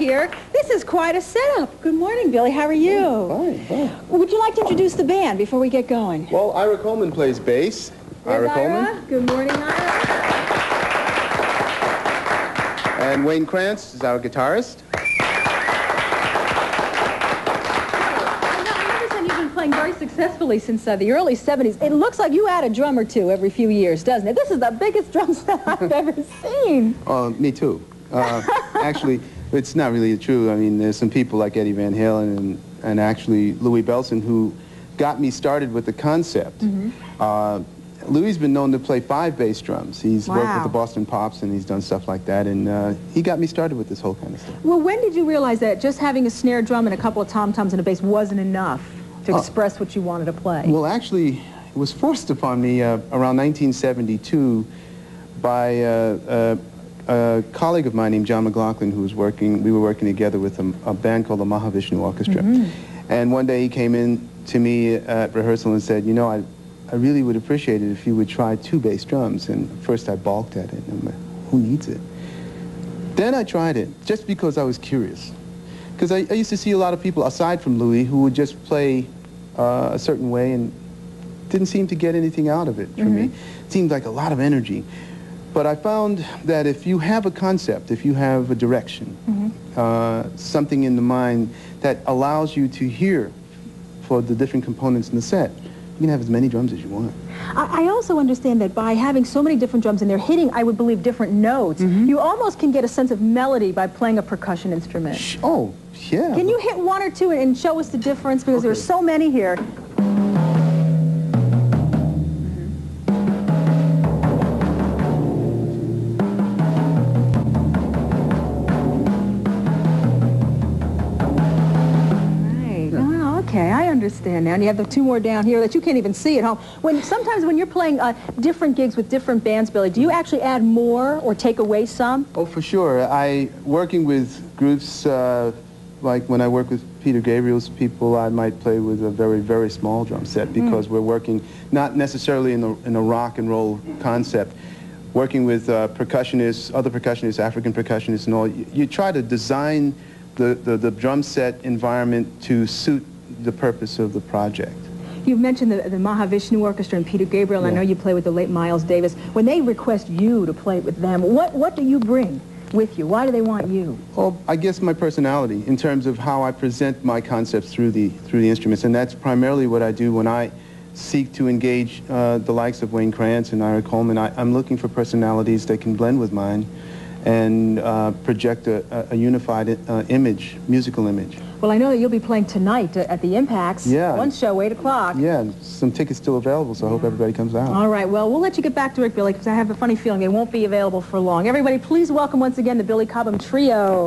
here. This is quite a setup. Good morning, Billy. How are you? Oh, fine. Would you like to introduce the band before we get going? Well, Ira Coleman plays bass. Ira Coleman. Good morning, Ira. And Wayne Krantz is our guitarist. Playing very successfully since the early 70s. It looks like you add a drum or two every few years, doesn't it? This is the biggest drum set I've ever seen. Me too. Actually, it's not really true. I mean, there's some people like Eddie Van Halen and actually Louis Bellson who got me started with the concept. Louis's been known to play 5 bass drums. He's worked with the Boston Pops and he's done stuff like that, and he got me started with this whole kind of stuff. Well, when did you realize that just having a snare drum and a couple of tom-toms and a bass wasn't enough to express what you wanted to play? Well, actually, it was forced upon me around 1972 by a colleague of mine named John McLaughlin, who was we were working together with a band called the Mahavishnu Orchestra. And one day he came in to me at rehearsal and said, you know, I really would appreciate it if you would try 2 bass drums. And first I balked at it. And I'm like, who needs it? Then I tried it, just because I was curious. Because I used to see a lot of people, aside from Louis, who would just play a certain way and didn't seem to get anything out of it for me. It seemed like a lot of energy. But I found that if you have a concept, if you have a direction, something in the mind that allows you to hear for the different components in the set, you can have as many drums as you want. I also understand that by having so many different drums and they're hitting, I would believe, different notes, you almost can get a sense of melody by playing a percussion instrument. Oh, yeah. Can you hit 1 or 2 and show us the difference? Because there's so many here. Okay, I understand now. And you have the 2 more down here that you can't even see at home. Sometimes when you're playing different gigs with different bands, Billy, do you actually add more or take away some? Oh, for sure. Working with groups, like when I work with Peter Gabriel's people, I might play with a very, very small drum set because we're working not necessarily in a rock and roll concept. Working with percussionists, other percussionists, African percussionists and all, you try to design the drum set environment to suit the purpose of the project. You've mentioned the Mahavishnu Orchestra and Peter Gabriel, and I know you play with the late Miles Davis. When they request you to play with them, what do you bring with you? Why do they want you? Well, I guess my personality in terms of how I present my concepts through the instruments, and that's primarily what I do when I seek to engage the likes of Wayne Krantz and Ira Coleman. I'm looking for personalities that can blend with mine and project a unified image, musical image. Well, I know that you'll be playing tonight at the Impacts. Yeah. One show, 8 o'clock. Yeah, some tickets still available, so I hope everybody comes out. All right, well, we'll let you get back to it, Billy, because I have a funny feeling they won't be available for long. Everybody, please welcome once again the Billy Cobham Trio.